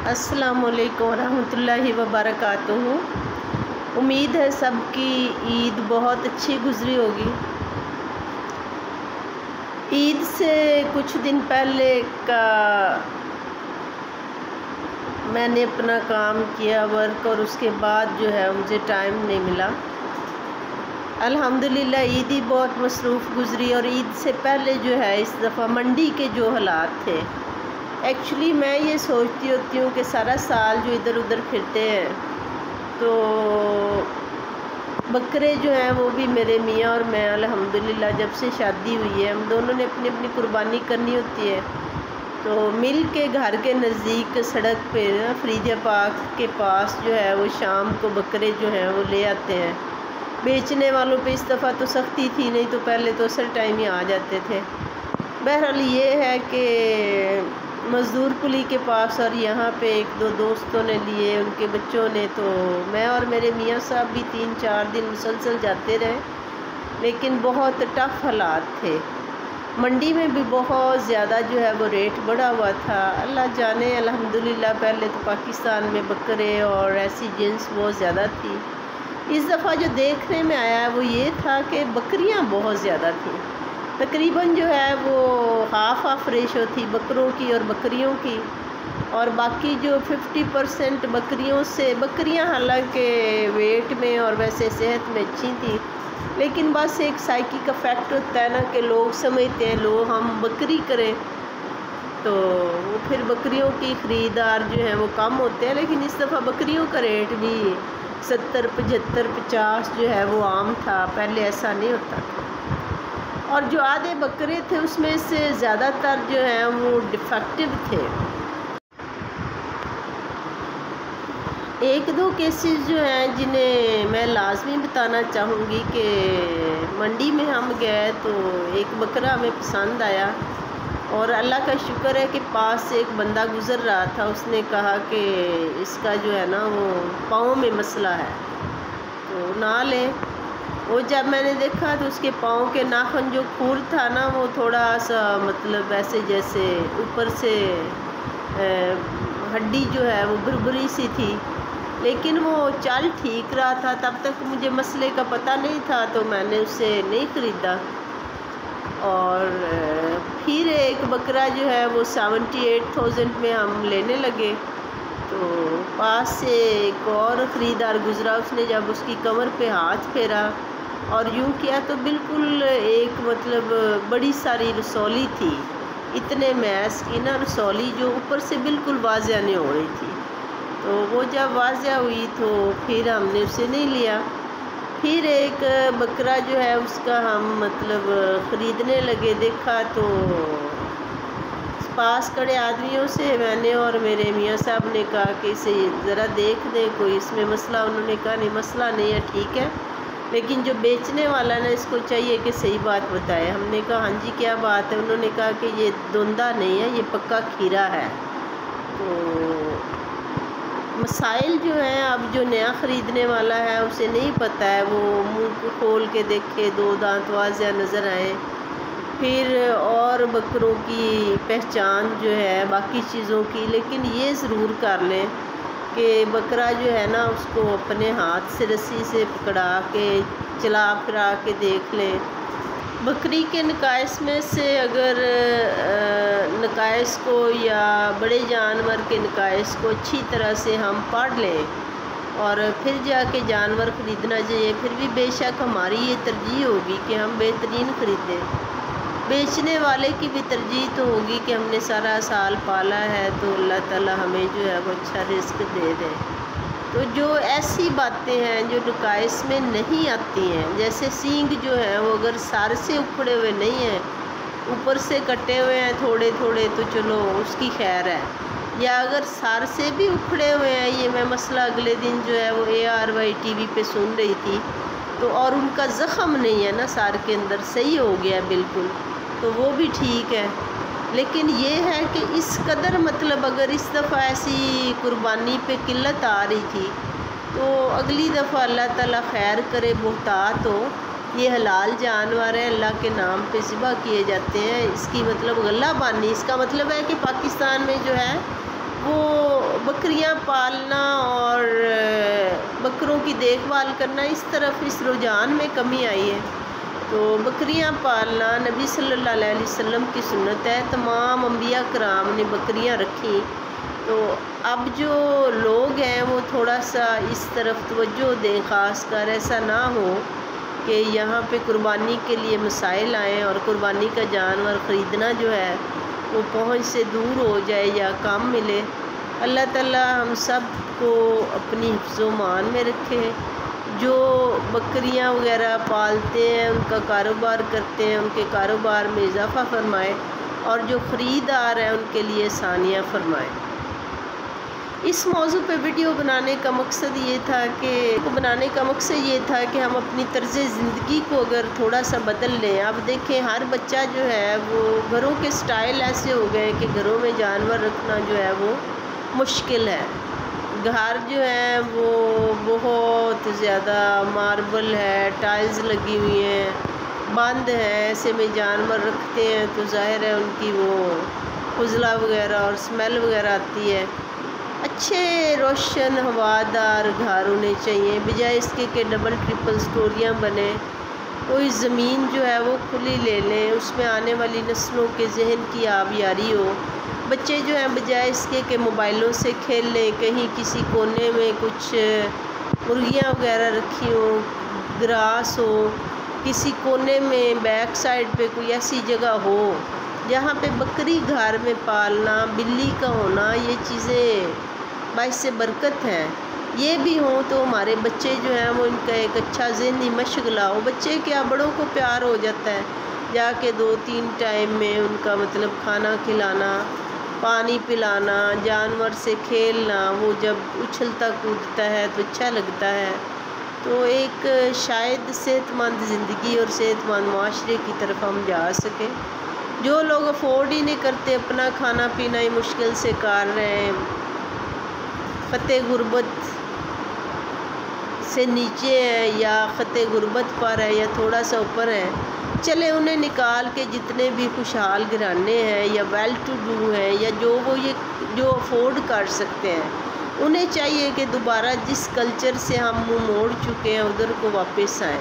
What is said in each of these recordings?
السلام علیکم ورحمۃ اللہ وبرکاتہ۔ امید ہے سب کی عید بہت اچھی گزری ہوگی۔ عید سے کچھ دن پہلے کا میں نے اپنا کام کیا ورک، اور اس کے بعد جو ہے مجھے ٹائم نہیں ملا۔ الحمدللہ عید ہی بہت مصروف گزری، اور عید سے پہلے جو ہے اس دفعہ منڈی کے جو حالات تھے، ایکچولی میں یہ سوچتی ہوتی ہوں کہ سارا سال جو ادھر ادھر پھرتے ہیں تو بکرے جو ہیں وہ بھی میرے میاں اور میں الحمدللہ جب سے شادی ہوئی ہے ہم دونوں نے اپنی اپنی قربانی کرنی ہوتی ہے، تو مل کے گھر کے نزدیک سڑک پہ فریدیہ پاک کے پاس جو ہے وہ شام کو بکرے جو ہیں وہ لے آتے ہیں۔ بیچنے والوں پہ اس دفعہ تو سختی تھی، نہیں تو پہلے تو اصل ٹائم ہی آ جاتے تھے۔ بہرحال یہ ہے کہ مزدور کلی کے پاس اور یہاں پہ ایک دو دوستوں نے لیے، ان کے بچوں نے، تو میں اور میرے میاں صاحب بھی 3-4 دن مسلسل جاتے رہے، لیکن بہت ٹف حالات تھے۔ منڈی میں بھی بہت زیادہ جو ہے وہ ریٹ بڑھا ہوا تھا۔ اللہ جانے، الحمدللہ پہلے تو پاکستان میں بکرے اور ایسی جنس بہت زیادہ تھی۔ اس دفعہ جو دیکھنے میں آیا ہے وہ یہ تھا کہ بکریاں بہت زیادہ تھیں، تقریباً جو ہے وہ ہاف ریشو تھی بکروں کی اور بکریوں کی، اور باقی جو 50% بکریاں حالانکہ ویٹ میں اور ویسے صحت میں اچھی تھیں، لیکن بس ایک سائیکی کا فیکٹ ہوتا ہے نا کہ لوگ سمجھتے ہیں لوگ ہم بکری کریں تو وہ پھر بکریوں کی خریدار جو ہیں وہ کم ہوتے ہیں، لیکن اس دفعہ بکریوں کا ریٹ بھی 70, 75, 50 جو ہے وہ عام تھا، پہلے ایسا نہیں ہوتا تھا۔ اور جو آدھے بکرے تھے اس میں سے زیادہ تر جو ہیں وہ ڈیفیکٹو تھے۔ ایک دو کیسز جو ہیں جنہیں میں لازمی بتانا چاہوں گی کہ منڈی میں ہم گئے تو ایک بکرا ہمیں پسند آیا، اور اللہ کا شکر ہے کہ پاس سے ایک بندہ گزر رہا تھا، اس نے کہا کہ اس کا جو ہے نا وہ پاؤں میں مسئلہ ہے تو نہ لیں۔ وہ جب میں نے دیکھا تو اس کے پاؤں کے ناخن جو کھور تھا نا وہ تھوڑا سا مطلب ایسے جیسے اوپر سے ہڈی جو ہے وہ بھربری سی تھی، لیکن وہ چل ٹھیک رہا تھا۔ تب تک مجھے مسئلے کا پتہ نہیں تھا تو میں نے اسے نہیں خریدا۔ اور پھر ایک بکرا جو ہے وہ 78,000 میں ہم لینے لگے، تو پاس سے ایک اور خریدار گزرا، اس نے جب اس کی کمر پہ ہاتھ پھیرا اور یوں کیا تو بالکل ایک مطلب بڑی ساری رسولی تھی، اتنے میس کی نا رسولی جو اوپر سے بالکل واضح نہیں ہو رہی تھی، تو وہ جب واضح ہوئی تو پھر ہم نے اسے نہیں لیا۔ پھر ایک بکرا جو ہے اس کا ہم مطلب خریدنے لگے، دیکھا تو پاس کھڑے آدمیوں سے میں نے اور میرے میاں صاحب نے کہا کہ اسے ذرا دیکھ دیں کوئی اس میں مسئلہ، انہوں نے کہا نہیں مسئلہ نہیں ہے، ٹھیک ہے، لیکن جو بیچنے والا نا اس کو چاہیے کہ صحیح بات بتائے۔ ہم نے کہا ہاں جی کیا بات ہے؟ انہوں نے کہا کہ یہ دھندہ نہیں ہے، یہ پکا کھیرا ہے۔ تو مسائل جو ہیں، اب جو نیا خریدنے والا ہے اسے نہیں پتہ ہے، وہ منہ کو کھول کے دیکھے 2 دانت واضح نظر آئیں، پھر اور بکروں کی پہچان جو ہے باقی چیزوں کی، لیکن یہ ضرور کر لیں کہ بکرا جو ہے نا اس کو اپنے ہاتھ سے رسی سے پکڑا کے چلا پھرا کے دیکھ لیں۔ بکری کے نقائص میں سے اگر نقائص کو یا بڑے جانور کے نقائص کو اچھی طرح سے ہم پڑھ لیں اور پھر جا کے جانور خریدنا چاہیے، پھر بھی بے شک ہماری یہ ترجیح ہوگی کہ ہم بہترین خریدیں۔ بیچنے والے کی بھی ترجیح تو ہوگی کہ ہم نے سارا سال پالا ہے تو اللہ تعالیٰ ہمیں جو ہے وہ اچھا رزق دے دے۔ تو جو ایسی باتیں ہیں جو نقائص میں نہیں آتی ہیں، جیسے سینگ جو ہیں وہ اگر سر سے اکھڑے ہوئے نہیں ہیں، اوپر سے کٹے ہوئے ہیں تھوڑے تھوڑے تو چلو اس کی خیر ہے، یا اگر سر سے بھی اکھڑے ہوئے ہیں، یہ میں مسئلہ اگلے دن جو ہے وہ ARY TV پہ سن رہی تھی، تو اور ان کا زخم نہیں ہے نا سر کے اندر، صحیح ہو گیا بالکل، تو وہ بھی ٹھیک ہے۔ لیکن یہ ہے کہ اس قدر مطلب اگر اس دفعہ ایسی قربانی پہ قلت آ رہی تھی تو اگلی دفعہ اللہ تعالیٰ خیر کرے، محتاط ہو، یہ حلال جانور ہے، اللہ کے نام پہ ذبح کیے جاتے ہیں، اس کی مطلب غلہ بانی، اس کا مطلب ہے کہ پاکستان میں جو ہے وہ بکری بکریاں پالنا اور بکروں کی دیکھ بھال کرنا اس طرف اس رجحان میں کمی آئی ہے۔ تو بکریاں پالنا نبی صلی اللہ علیہ وسلم کی سنت ہے، تمام انبیاء کرام نے بکریاں رکھی۔ تو اب جو لوگ ہیں وہ تھوڑا سا اس طرف توجہ دیں، خاص کر ایسا نہ ہو کہ یہاں پہ قربانی کے لیے مسائل آئیں اور قربانی کا جانور خریدنا جو ہے وہ پہنچ سے دور ہو جائے یا کم ملے۔ اللہ تعالیٰ ہم سب کو اپنی حفظ و امان میں رکھے۔ جو بکریاں وغیرہ پالتے ہیں، ان کا کاروبار کرتے ہیں، ان کے کاروبار میں اضافہ فرمائے، اور جو خریدار ہیں ان کے لیے آسانیاں فرمائے۔ اس موضوع پہ ویڈیو بنانے کا مقصد یہ تھا کہ ہم اپنی طرز زندگی کو اگر تھوڑا سا بدل لیں۔ اب دیکھیں ہر بچہ جو ہے وہ گھروں کے سٹائل ایسے ہو گئے کہ گھروں میں جانور رکھنا جو ہے وہ مشکل ہے۔ گھر جو ہے وہ بہت زیادہ ماربل ہے، ٹائلز لگی ہوئی ہیں، بند ہیں، ایسے میں جانور رکھتے ہیں تو ظاہر ہے ان کی وہ فضلہ وغیرہ اور اسمیل وغیرہ آتی ہے۔ اچھے روشن ہوادار گھر ہونے چاہیے، بجائے اس کے کہ ڈبل ٹرپل سٹوریاں بنے۔ کوئی زمین جو ہے وہ کھلی لے لیں، اس میں آنے والی نسلوں کے ذہن کی آبیاری ہو۔ بچے جو ہیں بجائے اس کے کہ موبائلوں سے کھیل لیں، کہیں کسی کونے میں کچھ مرغیاں وغیرہ رکھی ہوں، گراس ہو، کسی کونے میں بیک سائڈ پہ کوئی ایسی جگہ ہو جہاں پہ بکری گھر میں پالنا، بلی کا ہونا، یہ چیزیں باعث برکت ہیں۔ یہ بھی ہوں تو ہمارے بچے جو ہیں وہ ان کا ایک اچھا ذہنی مشغلہ ہو۔ بچے کیا بڑوں کو پیار ہو جاتا ہے، جا کے 2-3 ٹائم میں ان کا مطلب کھانا کھلانا، پانی پلانا، جانور سے کھیلنا، وہ جب اچھلتا کودتا ہے تو اچھا لگتا ہے۔ تو ایک شاید صحت مند زندگی اور صحت مند معاشرے کی طرف ہم جا سکیں۔ جو لوگ افورڈ ہی نہیں کرتے، اپنا کھانا پینا ہی مشکل سے کر رہے ہیں، خط غربت سے نیچے ہیں یا خط غربت پر ہے یا تھوڑا سا اوپر ہے، چلے انہیں نکال کے جتنے بھی خوشحال گھرانے ہیں یا ویل ٹو ڈو ہیں یا جو افورڈ کر سکتے ہیں، انہیں چاہیے کہ دوبارہ جس کلچر سے ہم منہ موڑ چکے ہیں ادھر کو واپس آئیں،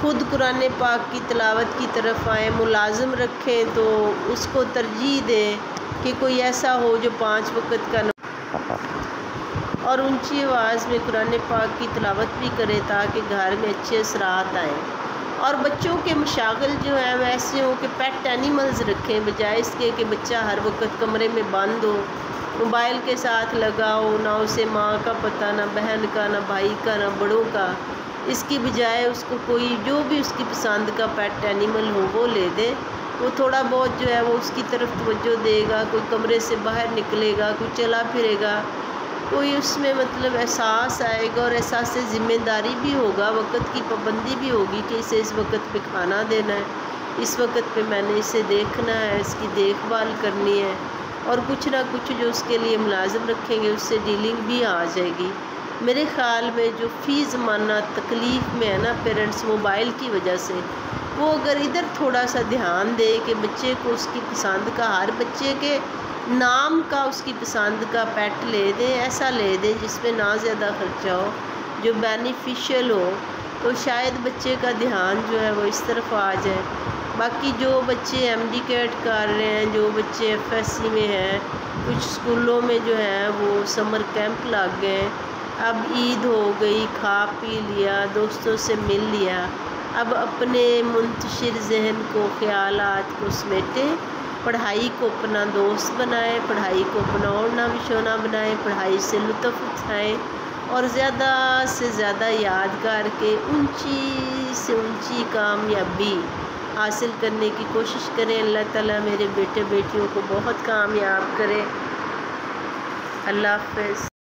خود قرآن پاک کی تلاوت کی طرف آئیں، ملازم رکھیں تو اس کو ترجیح دیں کہ کوئی ایسا ہو جو 5 وقت کا اور اونچی آواز میں قرآن پاک کی تلاوت بھی کرے تاکہ گھر میں اچھے اثرات آئیں۔ اور بچوں کے مشاغل جو ہیں وہ ایسے ہوں کہ پیٹ اینیملز رکھیں، بجائے اس کے کہ بچہ ہر وقت کمرے میں بند ہو، موبائل کے ساتھ لگا ہو، نہ اسے ماں کا پتہ، نہ بہن کا، نہ بھائی کا، نہ بڑوں کا۔ اس کی بجائے اس کو کوئی جو بھی اس کی پسند کا پیٹ اینیمل ہو وہ لے دے، وہ تھوڑا بہت جو ہے وہ اس کی طرف توجہ دے گا، کوئی کمرے سے باہر نکلے گا، کوئی چلا پھرے گا، کوئی اس میں مطلب احساس آئے گا اور احساس ذمہ داری بھی ہوگا، وقت کی پابندی بھی ہوگی کہ اسے اس وقت پہ کھانا دینا ہے، اس وقت پہ میں نے اسے دیکھنا ہے، اس کی دیکھ بھال کرنی ہے، اور کچھ نہ کچھ جو اس کے لیے ملازم رکھیں گے اس سے ڈیلنگ بھی آ جائے گی۔ میرے خیال میں جو فی زمانہ تکلیف میں ہے نا پیرنٹس موبائل کی وجہ سے، وہ اگر ادھر تھوڑا سا دھیان دے کہ بچے کو اس کی پسند کا، ہر بچے کے نام کا اس کی پسند کا پیٹ لے دیں، ایسا لے دیں جس میں نہ زیادہ خرچہ ہو، جو بینیفیشل ہو، تو شاید بچے کا دھیان جو ہے وہ اس طرف آ جائے۔ باقی جو بچے MD کیٹ کر رہے ہیں، جو بچے FSC میں ہیں، کچھ اسکولوں میں جو ہے وہ سمر کیمپ لگ گئے، اب عید ہو گئی، کھا پی لیا، دوستوں سے مل لیا، اب اپنے منتشر ذہن کو، خیالات کو سمیٹیں، پڑھائی کو اپنا دوست بنائیں، پڑھائی کو اپنا اوڑھنا بچھونا بنائیں، پڑھائی سے لطف اٹھائیں، اور زیادہ سے زیادہ یاد کر کے اونچی سے اونچی کامیابی حاصل کرنے کی کوشش کریں۔ اللہ تعالیٰ میرے بیٹے بیٹیوں کو بہت کامیاب کرے۔ اللہ حافظ۔